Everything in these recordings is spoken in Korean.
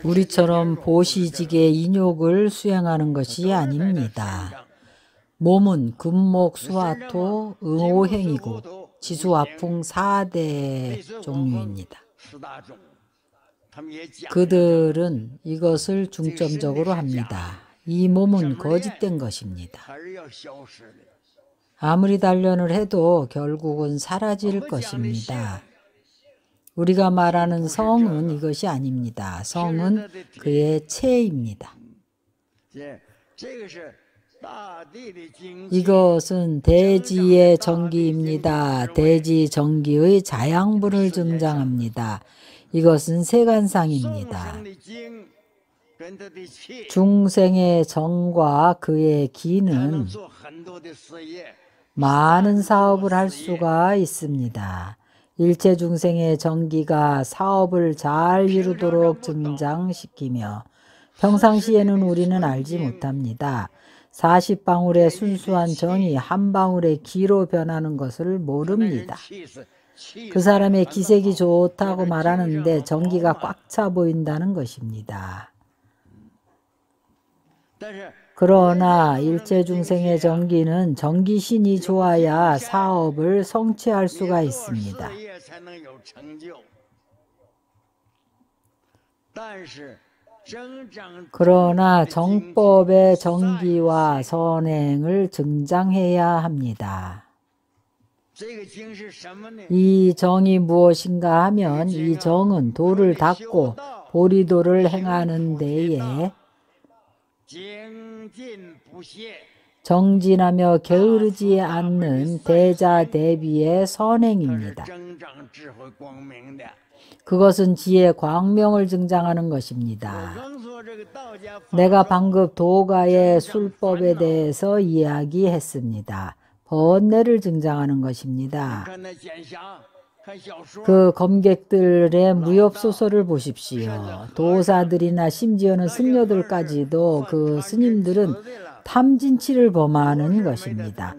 우리처럼 보시직의 인욕을 수행하는 것이 아닙니다. 몸은 금목 수화토 오행이고 지수화풍 4대 종류입니다. 그들은 이것을 중점적으로 합니다. 이 몸은 거짓된 것입니다. 아무리 단련을 해도 결국은 사라질 것입니다. 우리가 말하는 성은 이것이 아닙니다. 성은 그의 체입니다. 이것은 대지의 정기입니다. 대지 정기의 자양분을 증장합니다. 이것은 세간상입니다. 중생의 정과 그의 기는 많은 사업을 할 수가 있습니다. 일체 중생의 정기가 사업을 잘 이루도록 증장시키며 평상시에는 우리는 알지 못합니다. 40방울의 순수한 정이 한 방울의 기로 변하는 것을 모릅니다. 그 사람의 기색이 좋다고 말하는데 정기가 꽉 차 보인다는 것입니다. 그러나 일체 중생의 정기는 정기신이 좋아야 사업을 성취할 수가 있습니다. 그러나 정법의 정기와 선행을 증장해야 합니다. 이 정이 무엇인가 하면 이 정은 도를 닦고 보리도를 행하는 데에 정진하며 게으르지 않는 대자대비의 선행입니다. 그것은 지혜의 광명을 증장하는 것입니다. 내가 방금 도가의 술법에 대해서 이야기했습니다. 번뇌를 증장하는 것입니다. 그 검객들의 무협소설을 보십시오. 도사들이나 심지어는 승려들까지도 그 스님들은 탐진치를 범하는 것입니다.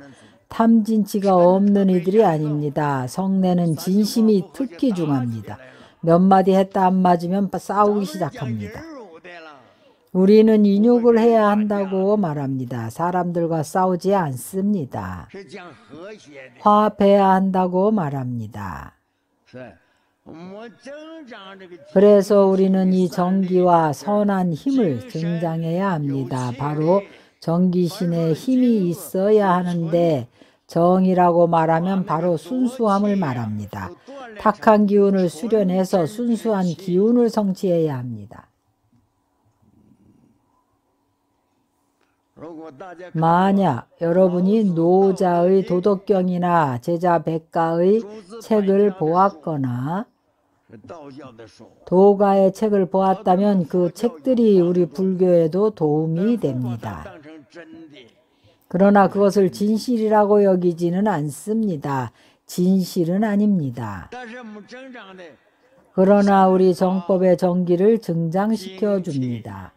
탐진치가 없는 이들이 아닙니다. 성내는 진심이 특히 중합니다. 몇 마디 했다 안 맞으면 싸우기 시작합니다. 우리는 인욕을 해야 한다고 말합니다. 사람들과 싸우지 않습니다. 화합해야 한다고 말합니다. 그래서 우리는 이 정기와 선한 힘을 증장해야 합니다. 바로 정기신의 힘이 있어야 하는데 정이라고 말하면 바로 순수함을 말합니다. 탁한 기운을 수련해서 순수한 기운을 성취해야 합니다. 만약 여러분이 노자의 도덕경이나 제자 백가의 책을 보았거나 도가의 책을 보았다면 그 책들이 우리 불교에도 도움이 됩니다. 그러나 그것을 진실이라고 여기지는 않습니다. 진실은 아닙니다. 그러나 우리 정법의 정기를 증장시켜 줍니다.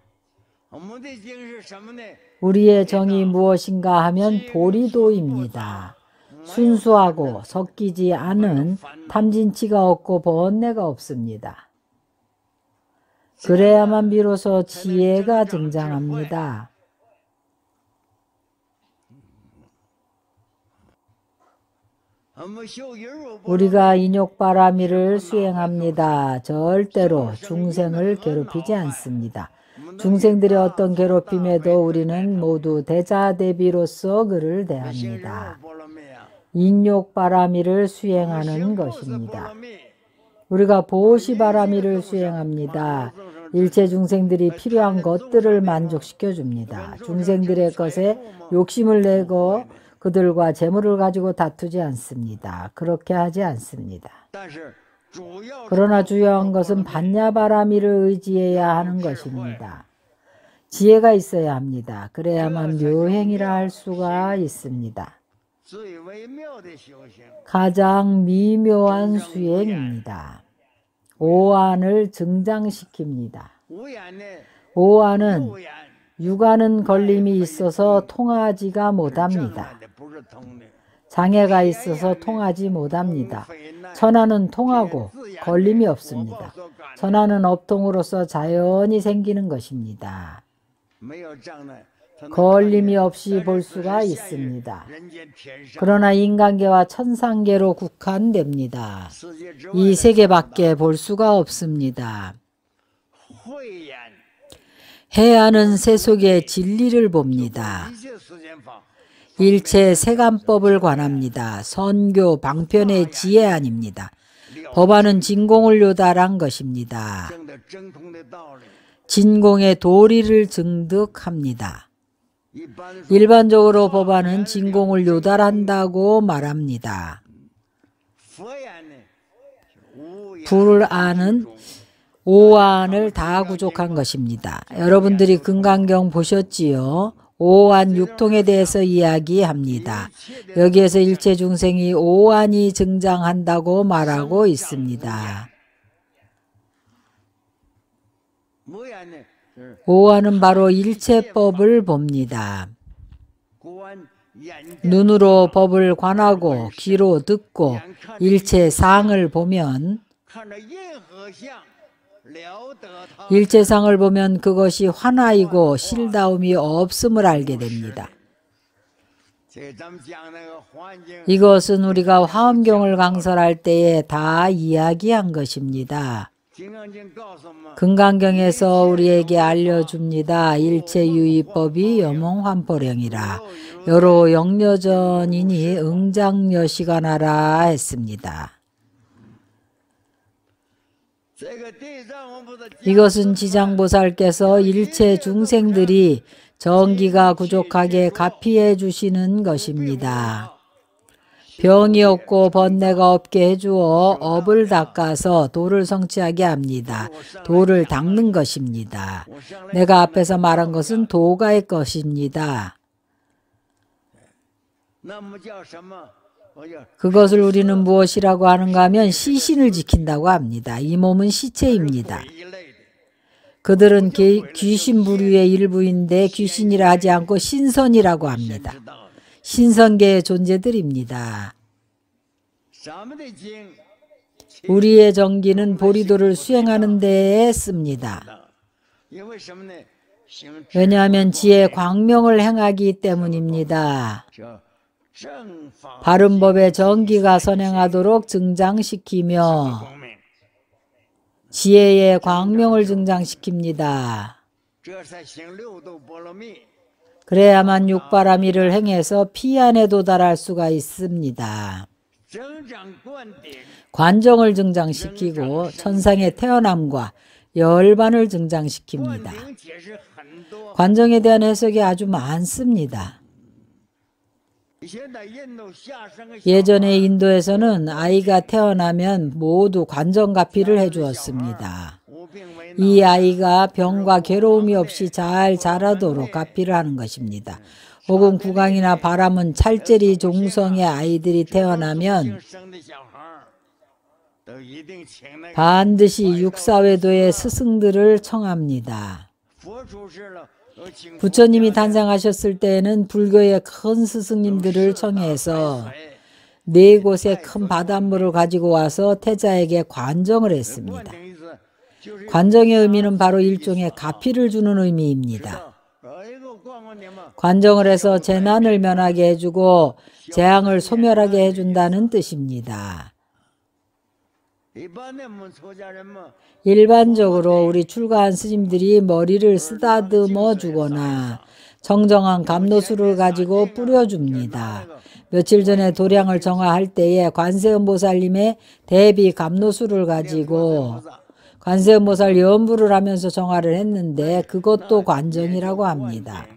우리의 정이 무엇인가 하면 보리도입니다. 순수하고 섞이지 않은 탐진치가 없고 번뇌가 없습니다. 그래야만 비로소 지혜가 증장합니다. 우리가 인욕바라미를 수행합니다. 절대로 중생을 괴롭히지 않습니다. 중생들의 어떤 괴롭힘에도 우리는 모두 대자대비로서 그를 대합니다. 인욕바라미를 수행하는 것입니다. 우리가 보시바라미를 수행합니다. 일체 중생들이 필요한 것들을 만족시켜 줍니다. 중생들의 것에 욕심을 내고 그들과 재물을 가지고 다투지 않습니다. 그렇게 하지 않습니다. 그러나 주요한 것은 반야바라미를 의지해야 하는 것입니다. 지혜가 있어야 합니다. 그래야만 묘행이라 할 수가 있습니다. 가장 미묘한 수행입니다. 오안을 증장시킵니다. 오안은 육아는 걸림이 있어서 통하지가 못합니다. 장애가 있어서 통하지 못합니다. 천하는 통하고 걸림이 없습니다. 천하는 업통으로서 자연히 생기는 것입니다. 걸림이 없이 볼 수가 있습니다. 그러나 인간계와 천상계로 국한됩니다. 이 세계밖에 볼 수가 없습니다. 해야는 세속의 진리를 봅니다. 일체 세간법을 관합니다. 선교 방편의 지혜아닙니다. 법안은 진공을 요달한 것입니다. 진공의 도리를 증득합니다. 일반적으로 법안은 진공을 요달한다고 말합니다. 불안은 오안을 다 구족한 것입니다. 여러분들이 금강경 보셨지요? 오안 육통에 대해서 이야기합니다. 여기에서 일체 중생이 오안이 증장한다고 말하고 있습니다. 오안은 바로 일체법을 봅니다. 눈으로 법을 관하고 귀로 듣고 일체상을 보면 일체상을 보면 그것이 화나이고 실다움이 없음을 알게 됩니다. 이것은 우리가 화엄경을 강설할 때에 다 이야기한 것입니다. 금강경에서 우리에게 알려줍니다. 일체유의법이 여몽환포령이라 여로 영려전이니 응장여시가나라 했습니다. 이것은 지장보살께서 일체 중생들이 정기가 부족하게 가피해 주시는 것입니다. 병이 없고 번뇌가 없게 해주어 업을 닦아서 도를 성취하게 합니다. 도를 닦는 것입니다. 내가 앞에서 말한 것은 도가의 것입니다. 그것을 우리는 무엇이라고 하는가 하면 시신을 지킨다고 합니다. 이 몸은 시체입니다. 그들은 귀신 부류의 일부인데 귀신이라 하지 않고 신선이라고 합니다. 신선계의 존재들입니다. 우리의 정기는 보리도를 수행하는 데에 씁니다. 왜냐하면 지혜 광명을 행하기 때문입니다. 바른 법의 정기가 선행하도록 증장시키며 지혜의 광명을 증장시킵니다. 그래야만 육바라미를 행해서 피안에 도달할 수가 있습니다. 관정을 증장시키고 천상의 태어남과 열반을 증장시킵니다. 관정에 대한 해석이 아주 많습니다. 예전에 인도에서는 아이가 태어나면 모두 관정가피를 해주었습니다. 이 아이가 병과 괴로움이 없이 잘 자라도록 가피를 하는 것입니다. 혹은 구강이나 바람은 찰제리 종성의 아이들이 태어나면 반드시 육사회도의 스승들을 청합니다. 부처님이 탄생하셨을 때에는 불교의 큰 스승님들을 청해서 4곳의 큰 바닷물을 가지고 와서 태자에게 관정을 했습니다. 관정의 의미는 바로 일종의 가피를 주는 의미입니다. 관정을 해서 재난을 면하게 해주고 재앙을 소멸하게 해준다는 뜻입니다. 일반적으로 우리 출가한 스님들이 머리를 쓰다듬어 주거나 청정한 감로수를 가지고 뿌려줍니다. 며칠 전에 도량을 정화할 때에 관세음보살님의 대비 감로수를 가지고 관세음보살 연부를 하면서 정화를 했는데 그것도 관정이라고 합니다.